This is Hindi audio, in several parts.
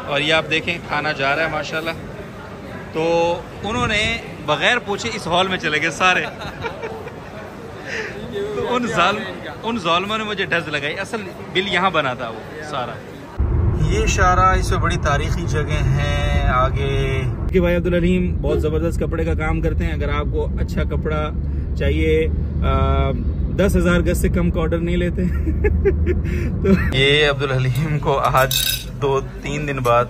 और ये आप देखें खाना जा रहा है माशाल्लाह। तो उन्होंने बगैर पूछे इस हॉल में चले गए सारे। तो उन ज़ालिमों ने मुझे डज लगाई। असल बिल यहाँ बना था वो सारा। ये शारा इसमें बड़ी तारीखी जगह है आगे कि भाई अब्दुल हलीम बहुत ज़बरदस्त कपड़े का काम करते हैं। अगर आपको अच्छा कपड़ा चाहिए 10,000 गज से कम का ऑर्डर नहीं लेते। तो ये अब्दुल हलीम को आज 2-3 दिन बाद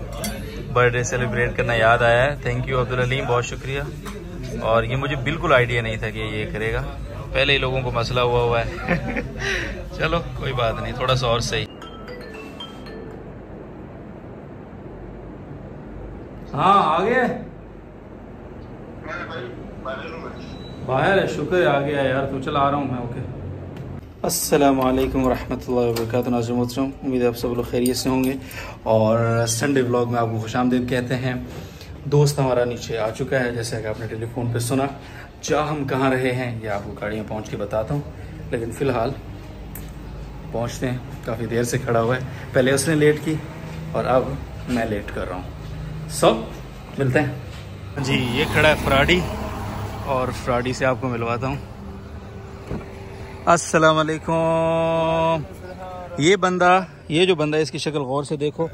बर्थडे सेलिब्रेट करना याद आया है। थैंक यू अब्दुल हलीम, बहुत शुक्रिया। और ये मुझे बिल्कुल आइडिया नहीं था कि ये करेगा, पहले ही लोगों को मसला हुआ है। चलो कोई बात नहीं, थोड़ा सा और सही। हाँ आ गया बाहर है, शुक्र है आ गया यार। तो चल आ रहा हूँ मैं। ओके, अस्सलामु अलैकुम रहमतुल्लाहि व बरकातुहू। नाज़रीन मोहतरम, उम्मीद है आप सब लोग खैरियत से होंगे। और संडे व्लॉग में आपको खुशामदीद कहते हैं। दोस्त हमारा नीचे आ चुका है, जैसे कि आपने टेलीफोन पे सुना। जा हम कहाँ रहे हैं ये आपको गाड़ियाँ पहुँच के बताता हूँ, लेकिन फ़िलहाल पहुँचते हैं। काफ़ी देर से खड़ा हुआ है, पहले उसने लेट की और अब मैं लेट कर रहा हूँ। सब मिलते हैं जी। ये खड़ा है फ्राडी, और फ्राडी से आपको मिलवाता हूँ। अस्सलाम वालेकुम। ये जो बंदा इसकी शक्ल गौर से देखो,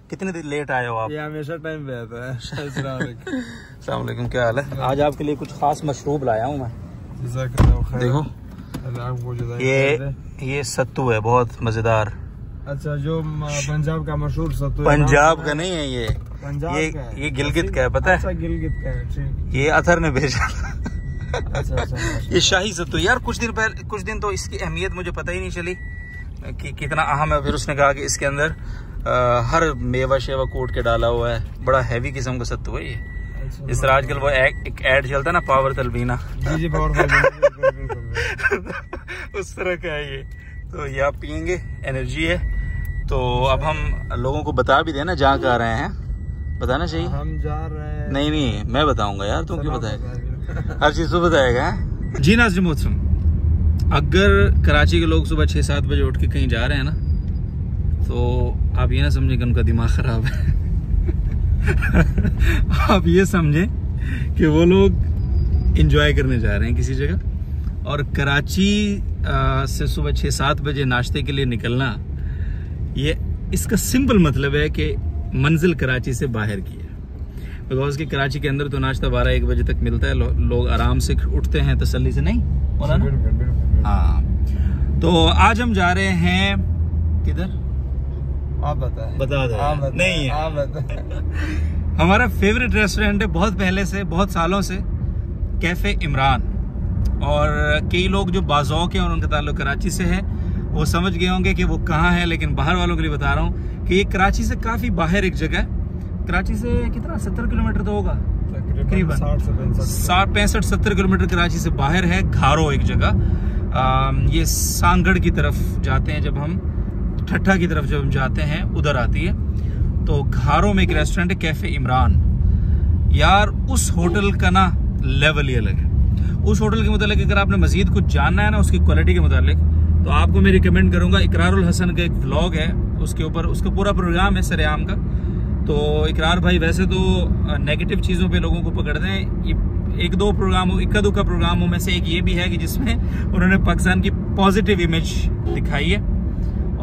कितने देर लेट आए हो आप? ये हमेशा टाइम पे आता है। अस्सलाम वालेकुम, क्या हाल है? आज आपके लिए कुछ खास मशरूब लाया हूँ मैं। देखो ये सत्तू है, बहुत मजेदार। अच्छा, जो पंजाब का मशहूर सत्तू। पंजाब का नहीं है ये, पंजाब ये गिलगित का है, पता है? अच्छा, गिलगित का है, ठीक। ये अथर ने भेजा। अच्छा। ये शाही सत्तू यार, कुछ दिन तो इसकी अहमियत मुझे पता ही नहीं चली कि कितना अहम है। फिर उसने कहा कि इसके अंदर हर मेवा शेवा कूट के डाला हुआ है। बड़ा हैवी किस्म का सत्तू है ये। इस तरह आजकल वो एक ऐड चलता है ना, पावर तलबीना। जी पावर उस तरह का है ये। तो ये आप पियेंगे, एनर्जी है। तो अब हम लोगों को बता भी देना जहाँ का रहे हैं, बताना चाहिए। हम जा रहे हैं। नहीं मैं बताऊंगा यार, तुम क्यों बताएगा? हर चीज तो बताएगा जी। नाज़रीन मोहतरम, अगर कराची के लोग सुबह 6-7 बजे उठ के कहीं जा रहे हैं ना, तो आप ये ना समझे कि उनका दिमाग खराब है। आप ये समझे कि वो लोग एंजॉय करने जा रहे हैं किसी जगह। और कराची से सुबह 6-7 बजे नाश्ते के लिए निकलना, ये इसका सिंपल मतलब है कि मंजिल कराची से बाहर की है। बिकॉज कि कराची के अंदर तो नाश्ता 12-1 बजे तक मिलता है। लोग आराम से उठते हैं, तसल्ली से, नहीं बोला ना? हाँ। तो आज हम जा रहे हैं किधर? आप बताएं। बता दो। नहीं है, आप बताएं। हमारा फेवरेट रेस्टोरेंट है बहुत पहले से, बहुत सालों से, कैफे इमरान। और कई लोग जो बाज़ौक़ हैं और उनका ताल्लुक कराची से है, वो समझ गए होंगे कि वो कहाँ है। लेकिन बाहर वालों के लिए बता रहा हूँ कि ये कराची से काफ़ी बाहर एक जगह है। कराची से कितना 70 किलोमीटर तो होगा तकरीबन, 65-70 किलोमीटर कराची से बाहर है। घारो एक जगह, ये सांगड़ की तरफ जाते हैं, जब हम ठट्ठा की तरफ जब हम जाते हैं उधर आती है। तो घारो में एक रेस्टोरेंट है, कैफे इमरान। यार उस होटल का ना लेवल ही अलग है। उस होटल के मुतालिक अगर आपने मजीद कुछ जानना है ना, उसकी क्वालिटी के मुतालिक, तो आपको मैं रिकमेंड करूंगा। इकरारुल हसन का एक व्लॉग है, उसके ऊपर उसका पूरा प्रोग्राम है सरेआम का। तो इकरार भाई वैसे तो नेगेटिव चीज़ों पे लोगों को पकड़ते हैं। ये एक दो इक्का-दुक्का प्रोग्रामों में से एक ये भी है कि जिसमें उन्होंने पाकिस्तान की पॉजिटिव इमेज दिखाई है।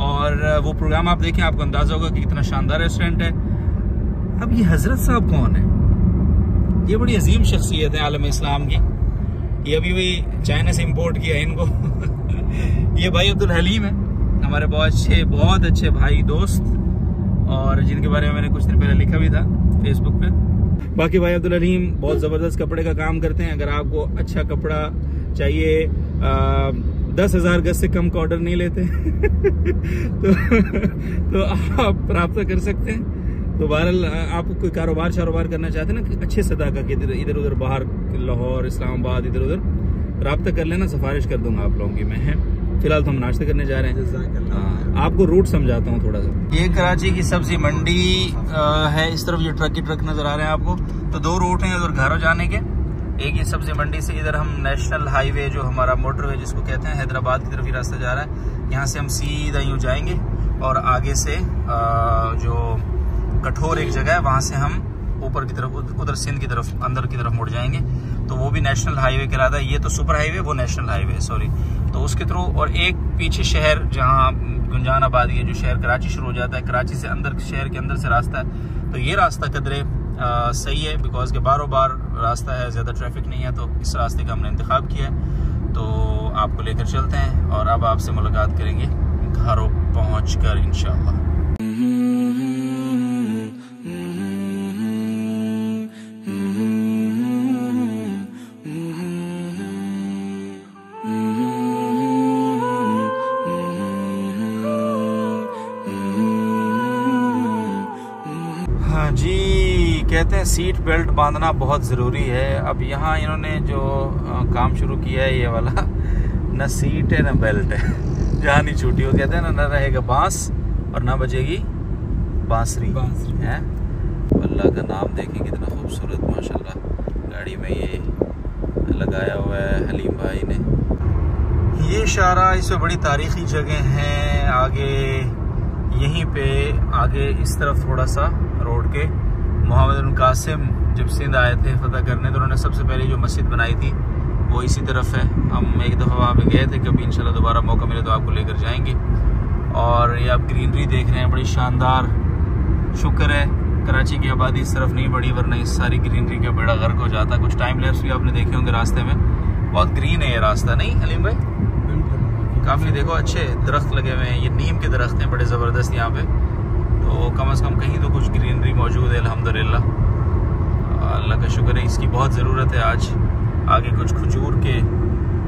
और वो प्रोग्राम आप देखें, आपको अंदाजा होगा कि कितना शानदार रेस्टोरेंट है। अब ये हजरत साहब कौन है? ये बड़ी अजीम शख्सियत है आलम इस्लाम की। ये अभी भी चाइना से इम्पोर्ट किया है इनको। ये भाई अब्दुल हलीम है, हमारे बहुत अच्छे भाई दोस्त, और जिनके बारे में मैंने कुछ दिन पहले लिखा भी था फेसबुक पे। बाकी भाई अब्दुल हलीम बहुत ज़बरदस्त कपड़े का काम करते हैं। अगर आपको अच्छा कपड़ा चाहिए 10,000 गज से कम का ऑर्डर नहीं लेते। तो आप रब्ता कर सकते हैं। तो बहरहाल आप कोई कारोबार करना चाहते हैं ना अच्छे सदा का, कि इधर उधर बाहर, लाहौर, इस्लामाबाद, इधर उधर रब्ता कर लेना, सिफारिश कर दूंगा आप लोगों की मैं। फिलहाल तो हम नाश्ता करने जा रहे हैं। आपको रूट समझाता हूँ थोड़ा सा। ये कराची की सब्जी मंडी है, इस तरफ ये ट्रक नजर आ रहे हैं आपको। तो 2 रूट हैं उधर घरों जाने के। एक ये सब्जी मंडी से इधर हम नेशनल हाईवे, जो हमारा मोटरवे जिसको कहते हैं, हैदराबाद की तरफ ही रास्ता जा रहा है। यहाँ से हम सीधा यूँ जाएंगे और आगे से जो कठोर एक जगह है, वहाँ से हम ऊपर की तरफ उधर सिंध की तरफ अंदर की तरफ मुड़ जाएंगे। तो वो भी नेशनल हाईवे कहलाता है, ये तो सुपर हाईवे, वो नेशनल हाईवे सॉरी। तो उसके थ्रू, और एक पीछे शहर जहाँ गुंजान आबादी है, जो शहर कराची शुरू हो जाता है, कराची से अंदर शहर के अंदर से रास्ता है। तो ये रास्ता कदरे सही है बिकॉज के बारों बार रास्ता है, ज़्यादा ट्रैफिक नहीं है, तो इस रास्ते का हमने इंतखाब किया है। तो आपको लेकर चलते हैं और अब आपसे मुलाकात करेंगे घरों पहुँच कर इंशाअल्लाह। जी, कहते हैं सीट बेल्ट बांधना बहुत ज़रूरी है। अब यहाँ इन्होंने जो काम शुरू किया है, ये वाला न सीट है न बेल्ट है, जहाँ नहीं छूटी। वो कहते हैं ना, न रहेगा बांस और ना बजेगी बांसुरी है। अल्लाह का नाम देखें कितना खूबसूरत माशाल्लाह गाड़ी में ये लगाया हुआ है हलीम भाई ने। ये शारा इससे बड़ी तारीखी जगह है। आगे यहीं पे आगे इस तरफ थोड़ा सा रोड के मोहम्मद बिन कासिम जब सिंध आए थे फतह करने, तो उन्होंने सबसे पहले जो मस्जिद बनाई थी वो इसी तरफ है। हम एक दफ़ा वहाँ पे गए थे, कभी इंशाल्लाह दोबारा मौका मिले तो आपको लेकर जाएंगे। और ये आप ग्रीनरी देख रहे हैं, बड़ी शानदार। शुक्र है कराची की आबादी इस तरफ नहीं बढ़ी, वरना इस सारी ग्रीनरी का बेड़ा गर्क हो जाता। कुछ टाइम लैप्स भी आपने देखे होंगे रास्ते में। बहुत ग्रीन है ये रास्ता, नहीं हलीम भाई? काफ़ी देखो अच्छे दरख्त लगे हुए हैं, ये नीम के दरख्त हैं बड़े ज़बरदस्त यहाँ पे। तो कम से कम कहीं तो कुछ ग्रीनरी मौजूद है अल्हम्दुलिल्लाह। अल्लाह का शुक्र है, इसकी बहुत ज़रूरत है आज। आगे कुछ खजूर के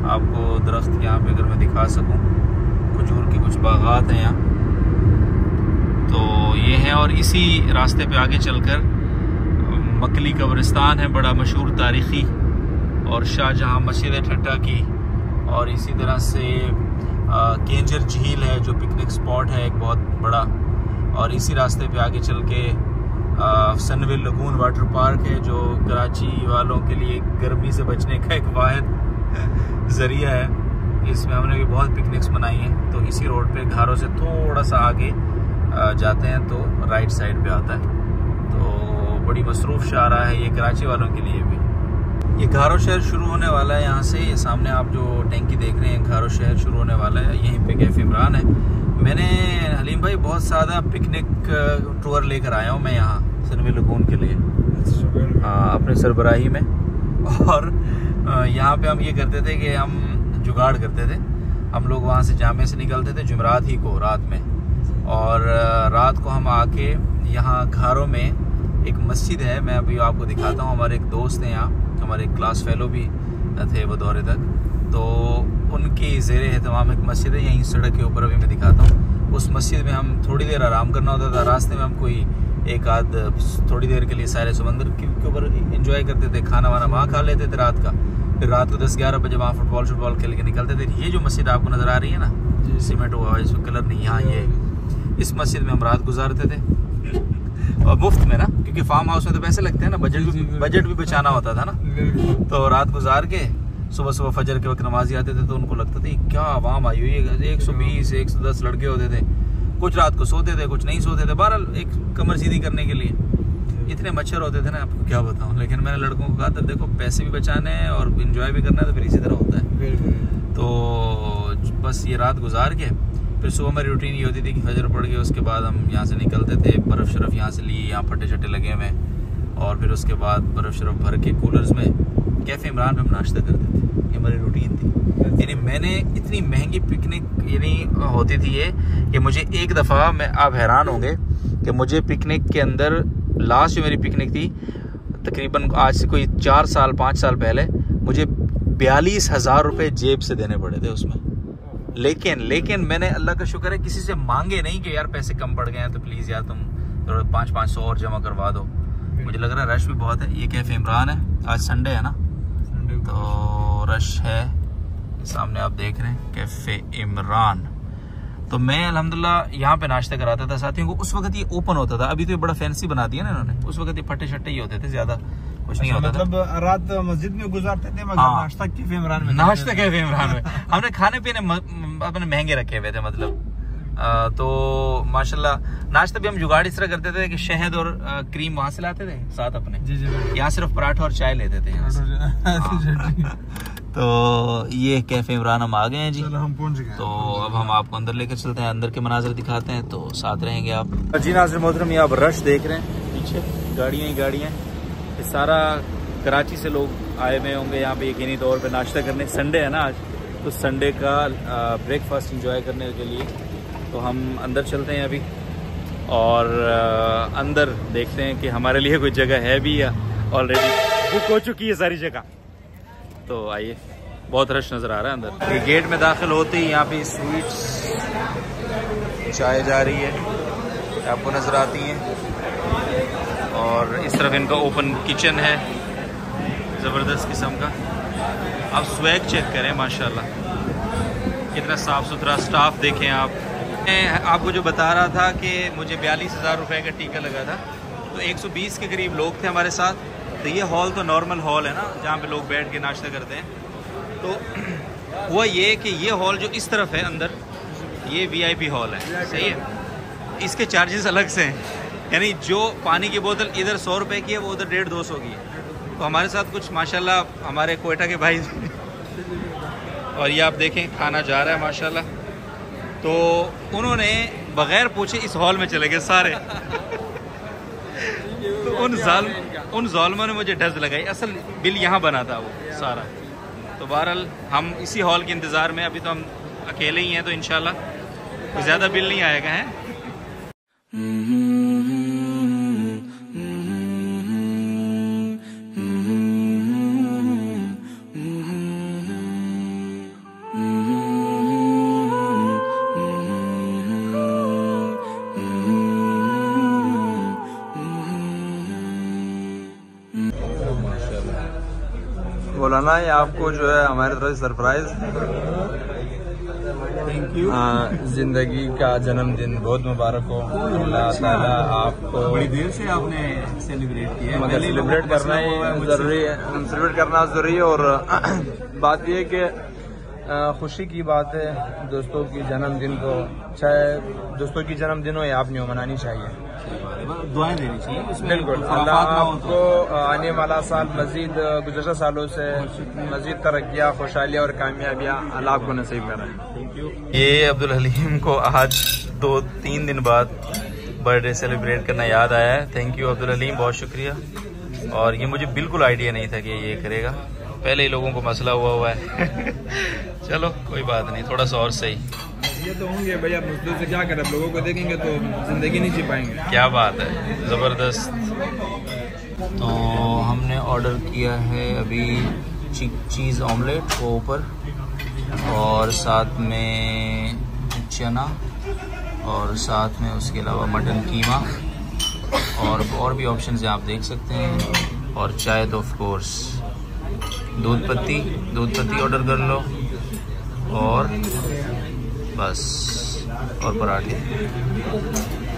आपको दरख्त यहाँ पे अगर मैं दिखा सकूँ, खजूर के कुछ बागात हैं यहाँ, तो ये है। और इसी रास्ते पे आगे चलकर मकली कब्रिस्तान है, बड़ा मशहूर तारीख़ी, और शाहजहाँ मस्जिद ठट्टा की, और इसी तरह से केंजर झील है जो पिकनिक स्पॉट है एक बहुत बड़ा। और इसी रास्ते पे आगे चल के सनविल लगून वाटर पार्क है, जो कराची वालों के लिए गर्मी से बचने का एक वाहिद ज़रिया है। इसमें हमने भी बहुत पिकनिक्स बनाई हैं। तो इसी रोड पे घरों से थोड़ा सा आगे जाते हैं तो राइट साइड पे आता है। तो बड़ी मसरूफ़ शारा है ये कराची वालों के लिए भी। ये घारो शहर शुरू होने वाला है यहाँ से। ये सामने आप जो टैंकी देख रहे हैं, घारो शहर शुरू होने वाला है। यहीं पे कैफ़े इमरान है। मैंने हलीम भाई बहुत ज़्यादा पिकनिक टूर लेकर आया हूँ मैं यहाँ सनवी लगून के लिए, अपने सरबराही में। और यहाँ पे हम ये करते थे कि हम जुगाड़ करते थे। हम लोग वहाँ से जामे से निकलते थे जुमेरात ही को रात में, और रात को हम आके यहाँ घारों में एक मस्जिद है, मैं अभी आपको दिखाता हूँ। हमारे एक दोस्त हैं यहाँ, हमारे एक क्लास फेलो भी थे वो दौरे तक, तो उनकी ज़ेरे एहतमाम एक मस्जिद है यहीं सड़क के ऊपर। अभी मैं दिखाता हूँ। उस मस्जिद में हम थोड़ी देर आराम करना होता था। रास्ते में हम कोई एक आध थोड़ी देर के लिए सारे समंदर के ऊपर एंजॉय करते थे, खाना वाना वहाँ खा लेते थे रात का। फिर रात को 10-11 बजे वहाँ फुटबॉल खेल के निकलते थे। ये जो मस्जिद आपको नज़र आ रही है ना, सीमेंट हुआ है, इसमें कलर नहीं, यहाँ ये इस मस्जिद में हम रात गुजारते थे, और मुफ्त में ना, क्योंकि फार्म हाउस में तो पैसे लगते हैं ना, बजट भी बचाना होता था ना। तो रात गुजार के सुबह फजर के वक्त नमाजी आते थे, तो उनको लगता था क्या आवाम आई हुई है। 120-110 लड़के होते थे, कुछ रात को सोते थे, कुछ नहीं सोते थे, बहरहाल एक कमर सीधी करने के लिए। इतने मच्छर होते थे ना, आपको क्या बताऊं। लेकिन मैंने लड़कों को कहा था देखो पैसे भी बचाने हैं और इन्जॉय भी करना है, तो फिर इसी तरह होता है। तो बस ये रात गुजार के फिर सुबह हमारी रूटीन ये होती थी कि फजर पड़ गए, उसके बाद हम यहाँ से निकलते थे। बर्फ़ शरफ़ यहाँ से ली, यहाँ फटे छटे लगे हुए, और फिर उसके बाद बर्फ़ शरफ़ भर के कूलर्स में कैफ़े इमरान में हम नाश्ता करते थे। ये हमारी रूटीन थी। यानी मैंने इतनी महंगी पिकनिक यानी होती थी ये कि मुझे एक दफ़ा, मैं आप हैरान होंगे कि मुझे पिकनिक के अंदर लास्ट जो मेरी पिकनिक थी तकरीबन आज से कोई 4-5 साल पहले, मुझे 42,000 रुपये जेब से देने पड़े थे उसमें। लेकिन मैंने अल्लाह का शुक्र है किसी से मांगे नहीं कि यार पैसे कम पड़ गए हैं तो प्लीज़ यार तुम थोड़ा 500 और जमा करवा दो। मुझे लग रहा है रश भी बहुत है। ये कैफ़े इमरान है, आज संडे है ना, तो रश है। सामने आप देख रहे हैं कैफ़े इमरान। तो मैं अल्हम्दुलिल्लाह यहाँ पे नाश्ता कराता था साथियों को। उस वक्त ये ओपन होता था, अभी तो ये बड़ा फैंसी बना दिया ना इन्होंने। उस वक्त ये फटे शट्टे ही होते थे, ज्यादा कुछ नहीं होता मतलब था। रात मस्जिद में गुजारते थे, मगर नाश्ता कैफे इमरान में। नाश्ता कैफे इमरान में हमने खाने पीने अपने महंगे रखे हुए थे, मतलब तो माशाल्लाह नाश्ता भी हम जुगाड़ इस तरह करते थे कि शहद और क्रीम वहाँ से लाते थे साथ अपने। जी जी। यहाँ सिर्फ पराठा और चाय लेते थे यहाँ से। तो ये कैफे इमरान हम आ गए हैं जी, हम पहुंच गए। तो अब हम आपको अंदर लेकर चलते हैं, अंदर के मनाजर दिखाते हैं, तो साथ रहेंगे आप। जी नाज़रीन मोहतरम, ये आप रश देख रहे हैं, पीछे गाड़ियाँ ही गाड़ियाँ, ये सारा कराची से लोग आए हुए होंगे यहाँ पे यकीनी तौर पे नाश्ता करने। संडे है ना आज, तो संडे का ब्रेकफास्ट इंजॉय करने के लिए तो हम अंदर चलते हैं अभी, और अंदर देखते हैं कि हमारे लिए कोई जगह है भी या ऑलरेडी बुक हो चुकी है सारी जगह। तो आइए, बहुत रश नज़र आ रहा है अंदर। ये गेट में दाखिल होते ही यहाँ पे स्वीट्स चाय जा रही है, आपको नज़र आती हैं, और इस तरफ इनका ओपन किचन है ज़बरदस्त किस्म का। आप स्वैग चेक करें, माशाल्लाह कितना साफ़ सुथरा स्टाफ देखें आप। मैं आपको जो बता रहा था कि मुझे 42,000 रुपये का टीका लगा था, तो 120 के करीब लोग थे हमारे साथ। तो ये हॉल तो नॉर्मल हॉल है ना, जहाँ पे लोग बैठ के नाश्ता करते हैं। तो हुआ ये कि ये हॉल जो इस तरफ है अंदर, ये VIP हॉल है, सही है। इसके चार्जेस अलग से हैं, यानी जो पानी की बोतल इधर 100 रुपये की है, वो उधर 150-200 की है। तो हमारे साथ कुछ माशाल्लाह हमारे कोयटा के भाई और ये आप देखें खाना जा रहा है माशाल्लाह। तो उन्होंने बगैर पूछे इस हॉल में चले गए सारे। तो उन ज़ालिमों ने मुझे डज लगाई, असल बिल यहाँ बना था वो सारा। तो बहरहाल हम इसी हॉल के इंतज़ार में, अभी तो हम अकेले ही हैं, तो इंशाल्लाह कोई ज़्यादा बिल नहीं आएगा है। बोलाना है आपको जो है हमारे तरफ से सरप्राइज। Thank you. जिंदगी का जन्मदिन बहुत मुबारक हो। अल्लाह ताला आपको, बड़ी देर से आपने सेलिब्रेट किया है, मगर सेलिब्रेट करना ही जरूरी है, सेलिब्रेट करना जरूरी है। और बात यह है कि खुशी की बात है, दोस्तों की जन्मदिन को, चाहे दोस्तों की जन्मदिन हो या आपने मनानी चाहिए, दुआएं देनी चाहिए। बिल्कुल। अल्लाह आपको आने वाला साल मजीद गुज़श्ता सालों से मजीद तरक्कियाँ, खुशहालियाँ और कामयाबियाँ अल्लाह आपको नसीब करें। ये अब्दुल हलीम को आज 2-3 दिन बाद बर्थडे सेलिब्रेट करना याद आया है। थैंक यू अब्दुल हलीम, बहुत शुक्रिया। और ये मुझे बिल्कुल आइडिया नहीं था कि ये करेगा, पहले ही लोगों को मसला हुआ है। चलो कोई बात नहीं, थोड़ा सा और सही। ये तो होंगे भैया, मुश्किल से क्या करें, लोगों को देखेंगे तो जिंदगी नहीं जी पाएंगे। क्या बात है, ज़बरदस्त। तो हमने ऑर्डर किया है अभी चीज़ ऑमलेट को ऊपर, और साथ में चना, और साथ में उसके अलावा मटन कीमा, और भी ऑप्शंस हैं आप देख सकते हैं, और चाय तो ऑफ कोर्स। दूध पत्ती ऑर्डर कर लो, और बस, और पराठे।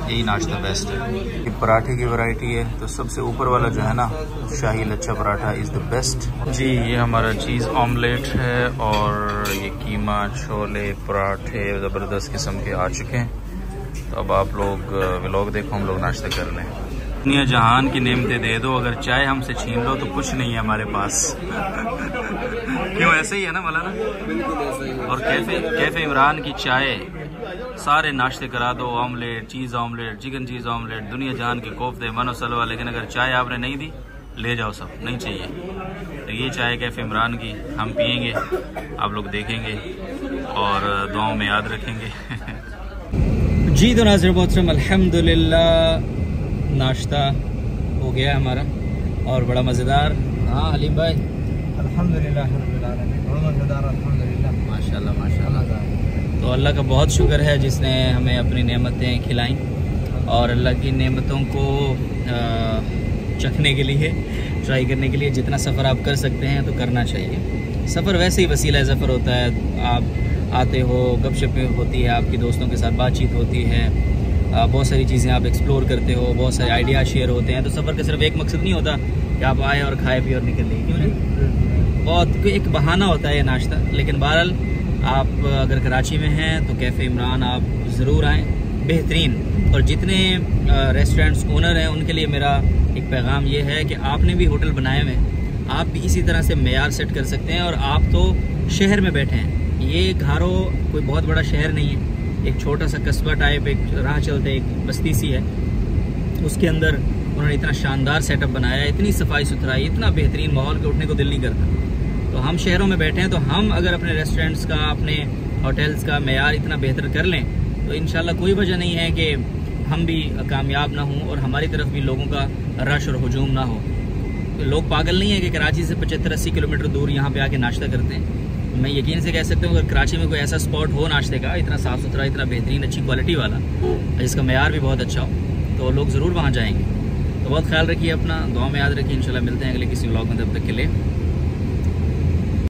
यही नाश्ता बेस्ट है। ये पराठे की वैरायटी है, तो सबसे ऊपर वाला जो है ना, शाही lachha paratha is the best जी। ये हमारा चीज़ ऑमलेट है, और ये कीमा, छोले, पराठे ज़बरदस्त किस्म के आ चुके हैं। तो अब आप लोग व्लॉग देखो, हम लोग नाश्ता कर लें। दुनिया जहान की नेमतें दे दो, अगर चाय हमसे छीन लो तो कुछ नहीं है हमारे पास। क्यों, ऐसे ही है ना मौलाना? बिल्कुल ऐसे ही। और कैफे इमरान की चाय, सारे नाश्ते करा दो, ऑमलेट, चीज़ ऑमलेट, चिकन चीज़ ऑमलेट, दुनिया जहान के कोफ्ते, मनो सलवा, लेकिन अगर चाय आपने नहीं दी, ले जाओ, सब नहीं चाहिए। तो ये चाय कैफे इमरान की हम पियेंगे, आप लोग देखेंगे और दुआओं में याद रखेंगे। जी तो नाज़रीन मोहतरम, अल्हम्दुलिल्लाह नाश्ता हो गया हमारा, और बड़ा मज़ेदार। हाँ हलीम भाई, अल्हम्दुलिल्लाह माशाल्लाह माशाल्लाह। तो अल्लाह का बहुत शुक्र है जिसने हमें अपनी नेमतें खिलाई, और अल्लाह की नेमतों को चखने के लिए, ट्राई करने के लिए जितना सफ़र आप कर सकते हैं तो करना चाहिए। सफ़र वैसे ही वसीला सफ़र होता है, आप आते हो, गपशप होती है, आपकी दोस्तों के साथ बातचीत होती है, बहुत सारी चीज़ें आप एक्सप्लोर करते हो, बहुत सारे आइडिया शेयर होते हैं। तो सफ़र का सिर्फ एक मकसद नहीं होता कि आप आए और खाए पिए और निकल लें, क्यों नहीं? बहुत एक बहाना होता है ये नाश्ता। लेकिन बहरहाल आप अगर कराची में हैं तो कैफ़े इमरान आप ज़रूर आएँ, बेहतरीन। और जितने रेस्टोरेंट्स ओनर हैं उनके लिए मेरा एक पैगाम ये है कि आपने भी होटल बनाए हुए हैं, आप भी इसी तरह से मेयार सेट कर सकते हैं। और आप तो शहर में बैठे हैं, ये घारो कोई बहुत बड़ा शहर नहीं है, एक छोटा सा कस्बा टाइप, एक राह चलते एक बस्ती सी है, उसके अंदर उन्होंने इतना शानदार सेटअप बनाया है, इतनी सफाई सुथराई, इतना बेहतरीन माहौल कि उठने को दिल नहीं करता। तो हम शहरों में बैठे हैं, तो हम अगर अपने रेस्टोरेंट्स का, अपने होटल्स का मेयार इतना बेहतर कर लें तो इंशाल्लाह कोई वजह नहीं है कि हम भी कामयाब ना हों और हमारी तरफ भी लोगों का रश और हुजूम ना हो। तो लोग पागल नहीं है कि कराची से 75-80 किलोमीटर दूर यहाँ पे आके नाश्ता करते हैं। मैं यकीन से कह सकता हूँ अगर कराची में कोई ऐसा स्पॉट हो नाश्ते का, इतना साफ़ सुथरा, इतना बेहतरीन, अच्छी क्वालिटी वाला, जिसका मेयार भी बहुत अच्छा हो, तो लोग ज़रूर वहाँ जाएंगे। तो बहुत ख्याल रखिए अपना, दुआ में याद रखिए। इंशाल्लाह मिलते हैं अगले किसी व्लॉग में, तब तक के लिए